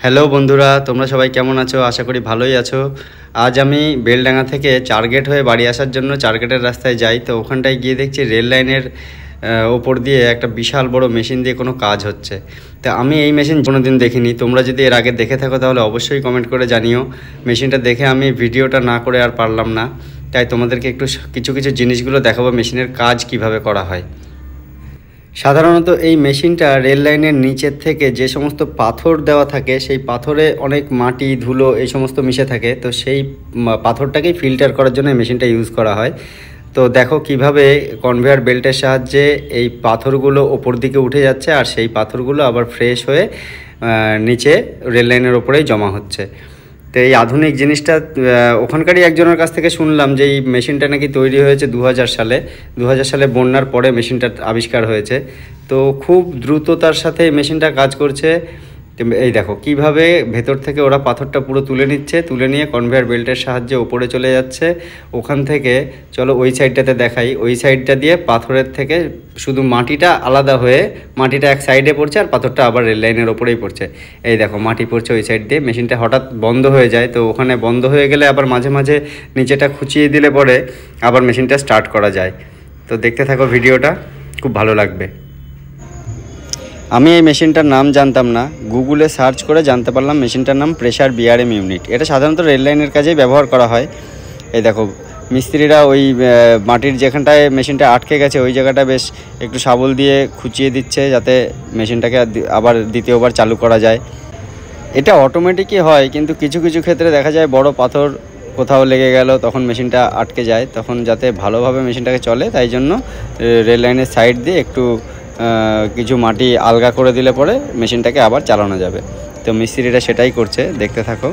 Hello বন্ধুরা, তোমরা সবাই কেমন আছো? আশা করি ভালোই আছো। আজ আমি বেলডাঙ্গা থেকে চারগেট হয়ে বাড়ি আসার জন্য চারগেটের রাস্তায় যাই। তো ওখানটায় গিয়ে দেখছি রেল লাইনের ওপর দিয়ে একটা বিশাল বড় মেশিন দিয়ে কোনো কাজ হচ্ছে। তো আমি এই মেশিন কোনোদিন দেখিনি। তোমরা যদি এর আগে দেখে থাকো তাহলে অবশ্যই কমেন্ট করে জানিও। মেশিনটা দেখে আমি ভিডিওটা না করে আর পারলাম না, তাই তোমাদেরকে একটু কিছু কিছু জিনিসগুলো দেখাবো মেশিনের কাজ কিভাবে করা হয়। সাধারণত এই মেশিনটা রেল লাইনের নিচের থেকে যে সমস্ত পাথর দেওয়া থাকে সেই পাথরে অনেক মাটি ধুলো এই সমস্ত মিশে থাকে। তো সেই পাথরটাকেই ফিল্টার করার জন্য এই মেশিনটা ইউজ করা হয়। তো দেখো কিভাবে কনভেয়ার বেল্টের সাহায্যে এই পাথরগুলো ওপর দিকে উঠে যাচ্ছে আর সেই পাথরগুলো আবার ফ্রেশ হয়ে নিচে রেল লাইনের ওপরেই জমা হচ্ছে। তো এই আধুনিক জিনিসটা ওখানকারই একজনের কাছ থেকে শুনলাম যে এই মেশিনটা নাকি তৈরি হয়েছে 2000 সালে। 2000 সালে বন্যার পরে মেশিনটা আবিষ্কার হয়েছে। তো খুব দ্রুততার সাথে এই মেশিনটা কাজ করছে। এই দেখো কিভাবে ভেতর থেকে ওরা পাথরটা পুরো তুলে নিচ্ছে, তুলে নিয়ে কনভেয়ার বেল্টের সাহায্যে ওপরে চলে যাচ্ছে। ওখান থেকে চলো ওই সাইডটাতে দেখাই। ওই সাইডটা দিয়ে পাথরের থেকে শুধু মাটিটা আলাদা হয়ে মাটিটা এক সাইডে পড়ছে আর পাথরটা আবার রেল লাইনের ওপরেই পড়ছে। এই দেখো মাটি পড়ছে ওই সাইড দিয়ে। মেশিনটা হঠাৎ বন্ধ হয়ে যায়, তো ওখানে বন্ধ হয়ে গেলে আবার মাঝে মাঝে নিচেটা খুঁচিয়ে দিলে পরে আবার মেশিনটা স্টার্ট করা যায়। তো দেখতে থাকো ভিডিওটা, খুব ভালো লাগবে। আমি এই মেশিনটার নাম জানতাম না, গুগলে সার্চ করে জানতে পারলাম মেশিনটার নাম প্রেসার বিআরএম ইউনিট। এটা সাধারণত রেল লাইনের কাজেই ব্যবহার করা হয়। এই দেখো মিস্ত্রিরা ওই মাটির যেখানটায় মেশিনটা আটকে গেছে ওই জায়গাটা বেশ একটু শাবল দিয়ে খুঁচিয়ে দিচ্ছে যাতে মেশিনটাকে আবার দ্বিতীয়বার চালু করা যায়। এটা অটোমেটিকই হয়, কিন্তু কিছু কিছু ক্ষেত্রে দেখা যায় বড় পাথর কোথাও লেগে গেল তখন মেশিনটা আটকে যায়। তখন যাতে ভালোভাবে মেশিনটাকে চলে তাই জন্য রেল লাইনের সাইড দিয়ে একটু কিছু মাটি আলগা করে দিলে পরে মেশিনটাকে আবার চালানো যাবে। তো মিস্ত্রিরা সেটাই করছে, দেখতে থাকো।